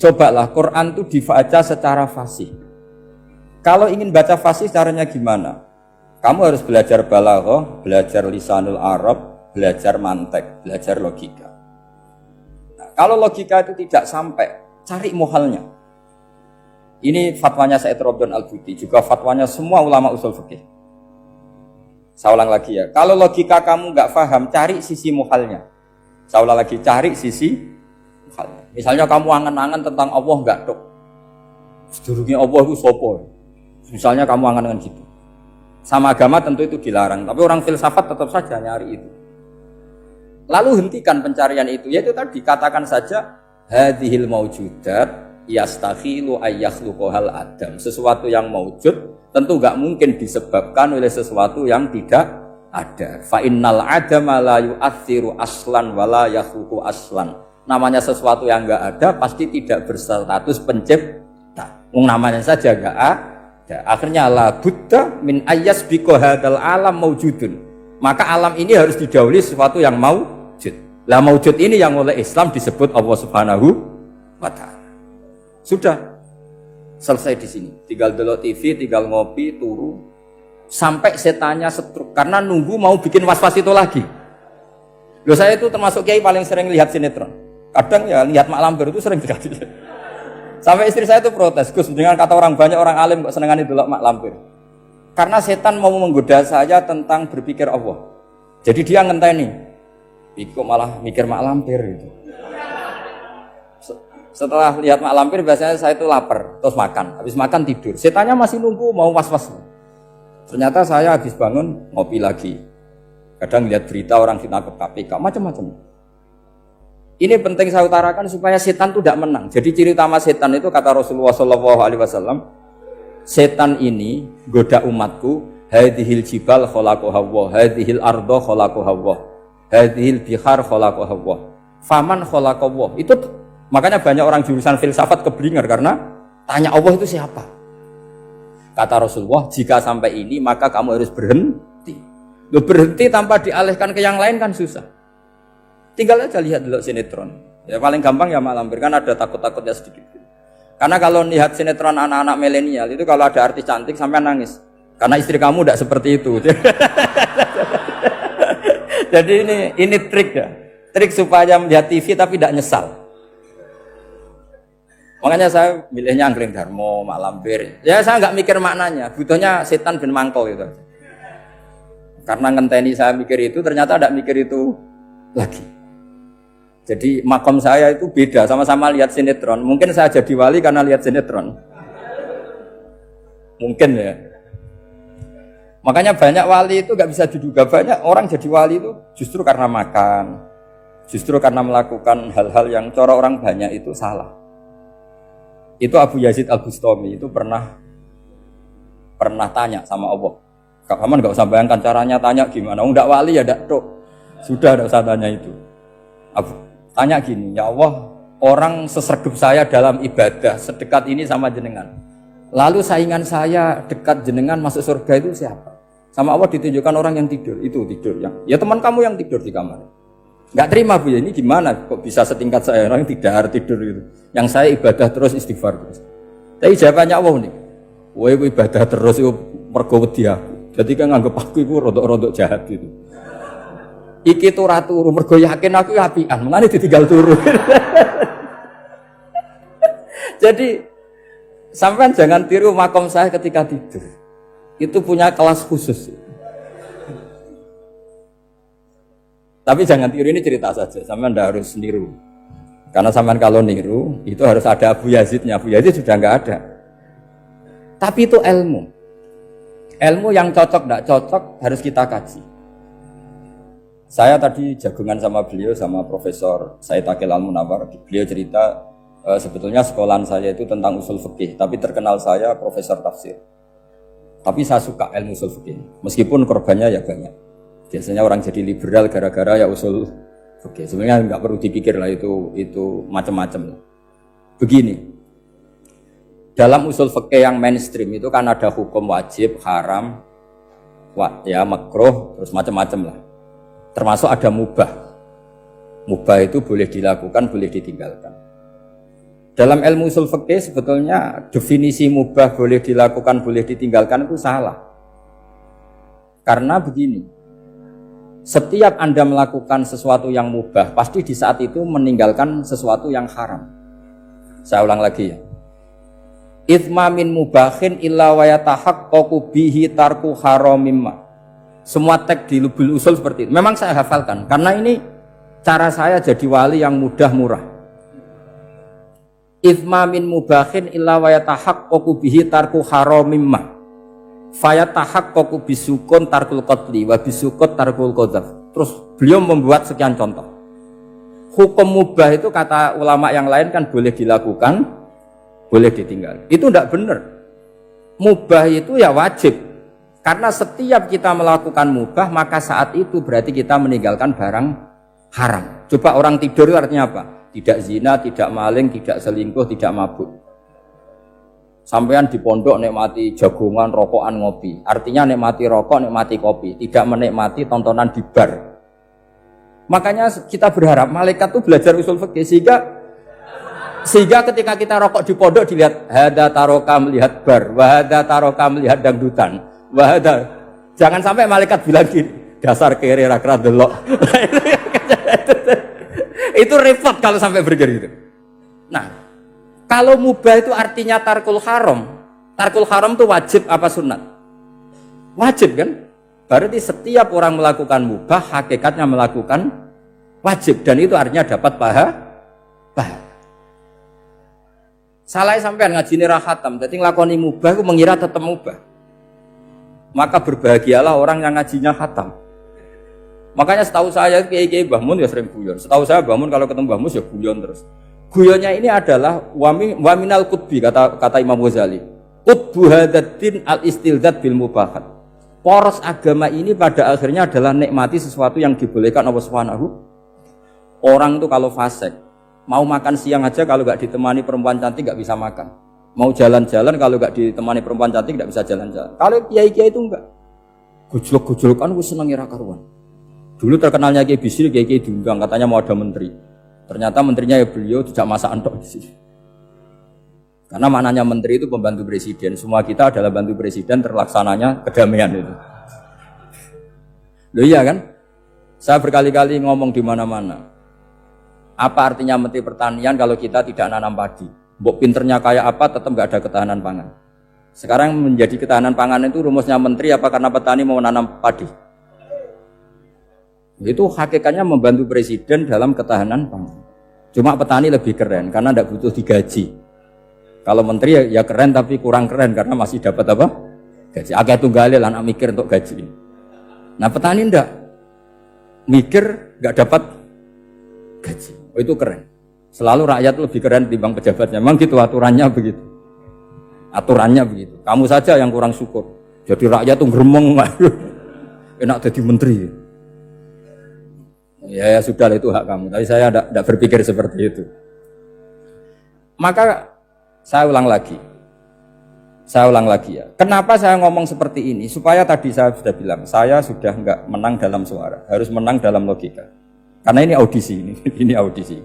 Cobalah Quran itu dibaca secara fasih. Kalau ingin baca fasih caranya gimana? Kamu harus belajar balaghah, belajar lisanul Arab, belajar mantek, belajar logika. Nah, kalau logika itu tidak sampai, cari muhalnya. Ini fatwanya Said Robdon Al-Buti, juga fatwanya semua ulama usul fikih. Saya ulang lagi ya, kalau logika kamu nggak paham, cari sisi muhalnya. Saya ulang lagi, cari sisi muhalnya. Misalnya kamu angan-angan tentang Allah nggak tok. Sedurungnya Allah itu sopo. Misalnya kamu angan-angan gitu. Sama agama tentu itu dilarang, tapi orang filsafat tetap saja nyari itu. Lalu hentikan pencarian itu, yaitu tadi katakan saja hadhil maujudat yastakhilu ayyakhluqahal adam. Sesuatu yang maujud tentu enggak mungkin disebabkan oleh sesuatu yang tidak ada. Fa innal adama la yu'athiru aslan wala yakhluqu aslan. Namanya sesuatu yang enggak ada pasti tidak berstatus pencipta. Namanya saja enggak ada. Akhirnya la buddha min ayyasbiqa hadzal alam maujudun. Maka alam ini harus didahului sesuatu yang maujud. Lah maujud ini yang oleh Islam disebut Allah Subhanahu wa taala. Sudah selesai di sini. Tinggal delok TV, tinggal ngopi, turu sampai setannya setruk karena nunggu mau bikin was-was itu lagi. Loh, saya itu termasuk kiai paling sering lihat sinetron. Kadang ya lihat Mak Lampir itu sering sekali. Sampai istri saya itu protes, Gus, dengan kata orang banyak orang alim kok senengani delok Mak Lampir. Karena setan mau menggoda saya tentang berpikir Allah. Jadi dia ngenteni. Kok malah mikir Mak Lampir gitu. Setelah lihat Mak Lampir biasanya saya itu lapar, terus makan. Habis makan tidur. Setannya masih nunggu mau was-was. Ternyata saya habis bangun ngopi lagi. Kadang lihat berita orang ditangkap KPK, macam-macam. Ini penting saya utarakan supaya setan itu tidak menang. Jadi ciri utama setan itu kata Rasulullah SAW, setan ini goda umatku, hadhil jibal khalaqaha Allah, hadhil ardo khalaqaha Allah, hadhil bihar khalaqaha Allah, faman khalaqaha Allah. Itu makanya banyak orang jurusan filsafat keblinger karena tanya Allah itu siapa. Kata Rasulullah, jika sampai ini maka kamu harus berhenti. Loh, berhenti tanpa dialihkan ke yang lain kan susah. Tinggal aja lihat dulu sinetron. Ya paling gampang ya Mak Lampir, kan ada takut-takutnya sedikit. Karena kalau lihat sinetron anak-anak milenial itu kalau ada artis cantik sampai nangis. Karena istri kamu tidak seperti itu. Jadi ini trik ya. Trik supaya melihat TV tapi tidak nyesal. Makanya saya milihnya Anggreng Darmo, Mak Lampir. Ya saya nggak mikir maknanya. Butuhnya setan ben mangkol itu. Karena ngenteni saya mikir itu ternyata tidak mikir itu lagi. Jadi makom saya itu beda, sama-sama lihat sinetron. Mungkin saya jadi wali karena lihat sinetron. Mungkin ya. Makanya banyak wali itu gak bisa diduga. Banyak orang jadi wali itu justru karena makan. Justru karena melakukan hal-hal yang cara orang banyak itu salah. Itu Abu Yazid Al-Bustami itu pernah tanya sama Allah. Kak Paman gak usah bayangkan caranya tanya gimana. Enggak wali ya enggak tok. Sudah enggak usah tanya itu. Tanya gini, ya Allah, orang sesergap saya dalam ibadah sedekat ini sama jenengan. Lalu saingan saya dekat jenengan masuk surga itu siapa? Sama Allah ditunjukkan orang yang tidur, itu tidur yang. Ya teman kamu yang tidur di kamar. Enggak terima Bu ya, ini gimana kok bisa setingkat saya orang yang tidak tidur gitu. Yang saya ibadah terus istighfar terus. Tapi jawabannya Allah nih. Woe ibadah terus itu mergo wedi aku. Jadi kan nganggep aku itu rodok-rodok jahat gitu. Iki tuh ratu mergo yakin aku apian, mulane ditinggal turu. Jadi sampean jangan tiru makom saya ketika tidur. Itu punya kelas khusus. Tapi jangan tiru, ini cerita saja, sampean ndak harus niru. Karena sampean kalau niru itu harus ada Abu Yazidnya. Abu Yazid sudah enggak ada. Tapi itu ilmu. Ilmu yang cocok enggak cocok harus kita kaji. Saya tadi jagungan sama beliau, sama Profesor Said Aqil Al-Munawwar. Beliau cerita sebetulnya sekolahan saya itu tentang usul fikih, tapi terkenal saya Profesor Tafsir. Tapi saya suka ilmu usul fikih, meskipun korbannya ya banyak. Biasanya orang jadi liberal gara-gara ya usul fikih. Sebenarnya nggak perlu dipikir lah itu macam-macam. Begini, dalam usul fikih yang mainstream itu kan ada hukum wajib, haram, ya makruh, terus macam-macam lah. Termasuk ada mubah. Mubah itu boleh dilakukan, boleh ditinggalkan. Dalam ilmu usul fikih sebetulnya definisi mubah boleh dilakukan, boleh ditinggalkan itu salah. Karena begini, setiap Anda melakukan sesuatu yang mubah, pasti di saat itu meninggalkan sesuatu yang haram. Saya ulang lagi ya. Ithma min mubahin illa wa yatahaqqaqu bihi tarku haramimma. Semua teks di Lubul Usul seperti itu. Memang saya hafalkan karena ini cara saya jadi wali yang mudah murah. Ithma min mubahin illa wa yatahaqqaqu bihi tarku haramimma. Fayatahaqqaqu bisukun tarkul qatli wa bisukut tarkul qadzaf. Terus beliau membuat sekian contoh. Hukum mubah itu kata ulama yang lain kan boleh dilakukan, boleh ditinggal. Itu tidak benar. Mubah itu ya wajib. Karena setiap kita melakukan mubah, maka saat itu berarti kita meninggalkan barang haram. Coba orang tidur itu artinya apa? Tidak zina, tidak maling, tidak selingkuh, tidak mabuk. Sampean di pondok nikmati jagongan, rokokan, ngopi. Artinya nikmati rokok, nikmati kopi. Tidak menikmati tontonan di bar. Makanya kita berharap malaikat itu belajar usul fikih sehingga ketika kita rokok di pondok dilihat hada taroka melihat bar, wahada taroka melihat dangdutan, wahada. Jangan sampai malaikat bilang gini, dasar kere rakra delok. Itu repot kalau sampai bergerak gitu. Nah, kalau mubah itu artinya tarkul haram. Tarkul haram itu wajib apa sunat? Wajib kan? Berarti setiap orang melakukan mubah hakikatnya melakukan wajib dan itu artinya dapat pahala. Salah sampean ngajine ra khatam, dadi nglakoni mubah ku mengira tetep mubah. Maka berbahagialah orang yang ngajinya khatam. Makanya setahu saya kiai-kiai Mbah Mun ya sering guyon. Setahu saya Mbah Mun kalau ketemu Mbah Mus ya guyon terus. Guyonnya ini adalah wa minal qutbi kata Imam Ghazali. Qutbu hadaddin al-istildad bil mubahat. Poros agama ini pada akhirnya adalah nikmati sesuatu yang dibolehkan Allah Subhanahu. Orang itu kalau fasik, mau makan siang aja kalau nggak ditemani perempuan cantik nggak bisa makan. Mau jalan-jalan kalau nggak ditemani perempuan cantik nggak bisa jalan-jalan. Kalau kiai-kiai itu enggak. Gujluk-gujlukan gue seneng ira karuan. Dulu terkenalnya Kiai Bisri, Kiai diundang katanya mau ada menteri. Ternyata menterinya ya beliau tidak masak antok di sini. Karena maknanya menteri itu pembantu presiden. Semua kita adalah bantu presiden terlaksananya kedamaian itu. Loh iya kan? Saya berkali-kali ngomong di mana-mana. Apa artinya menteri pertanian kalau kita tidak nanam padi? Mbok pinternya kayak apa tetap nggak ada ketahanan pangan. Sekarang menjadi ketahanan pangan itu rumusnya menteri apa karena petani mau nanam padi? Itu hakikatnya membantu presiden dalam ketahanan pangan. Cuma petani lebih keren karena tidak butuh digaji. Kalau menteri ya keren tapi kurang keren karena masih dapat apa? Gaji. Agak tunggal lah anak mikir untuk gaji. Nah petani ndak mikir nggak dapat gaji. Oh, itu keren. Selalu rakyat lebih keren dibanding pejabatnya. Memang gitu aturannya begitu. Aturannya begitu. Kamu saja yang kurang syukur. Jadi rakyat tuh gremeng. Enak jadi menteri. Ya sudah itu hak kamu. Tapi saya tidak berpikir seperti itu. Maka saya ulang lagi ya. Kenapa saya ngomong seperti ini? Supaya tadi saya sudah bilang, saya sudah enggak menang dalam suara, harus menang dalam logika. Karena ini audisi, ini audisi.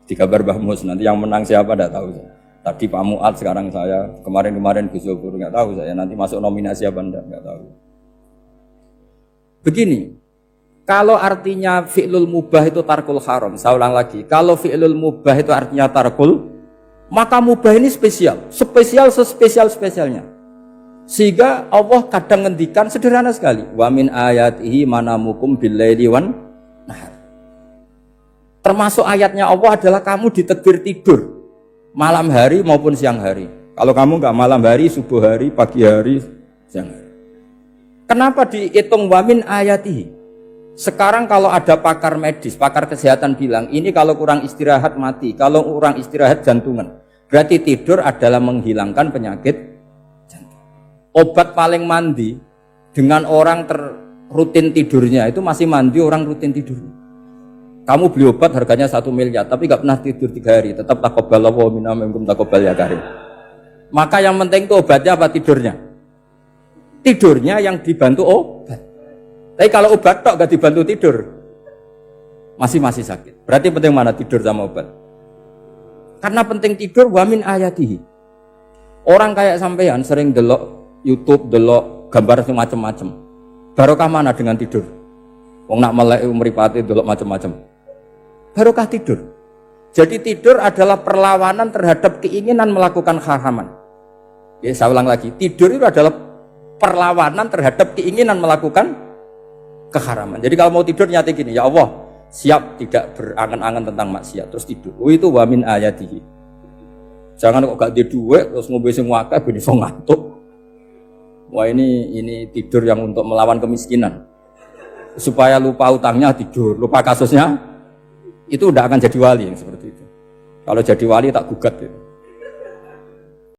Di kabar Mbah Mus, nanti yang menang siapa enggak tahu saya. Tadi Pak Mu'ad, sekarang saya, kemarin Gus Zobur enggak tahu saya. Nanti masuk nominasi apa enggak tahu. Begini, kalau artinya fi'lul mubah itu tarkul haram, saya ulang lagi. Kalau fi'lul mubah itu artinya tarkul, maka mubah ini spesial sespesialnya. Sehingga Allah kadang ngendikan sederhana sekali. Wa min ayatihi manamukum billaili wan nahar. Termasuk ayatnya Allah adalah kamu ditakdir tidur malam hari maupun siang hari. Kalau kamu enggak malam hari, subuh hari, pagi hari, siang hari. Kenapa dihitung wa min ayatihi? Sekarang kalau ada pakar medis, pakar kesehatan bilang, ini kalau kurang istirahat mati, kalau kurang istirahat jantungan. Berarti tidur adalah menghilangkan penyakit jantung. Obat paling mandi dengan orang rutin tidurnya itu masih mandi orang rutin tidur. Kamu beli obat harganya 1 miliar, tapi gak pernah tidur 3 hari, tetap taqabbalallahu minna minkum taqabbal ya karim. Maka yang penting itu obatnya apa tidurnya? Tidurnya yang dibantu obat. Tapi kalau obat tok gak dibantu tidur, masih sakit. Berarti penting mana tidur sama obat? Karena penting tidur wa min ayatihi. Orang kayak sampean sering delok YouTube, delok gambar macam-macam. Barokah mana dengan tidur? Wong nak melek mripate delok macam-macam. Barokah tidur. Jadi tidur adalah perlawanan terhadap keinginan melakukan haraman. Ya, saya ulang lagi, tidur itu adalah perlawanan terhadap keinginan melakukan keharaman. Jadi kalau mau tidur nyati gini, ya Allah, siap tidak berangan-angan tentang maksiat terus tidur. Oh, itu wa min ayatihi. Jangan kok gak di duit terus ngombe sing akeh ben iso ngantuk. Wah, ini tidur yang untuk melawan kemiskinan. Supaya lupa utangnya tidur, lupa kasusnya, itu udah akan jadi wali yang seperti itu. Kalau jadi wali tak gugat gitu.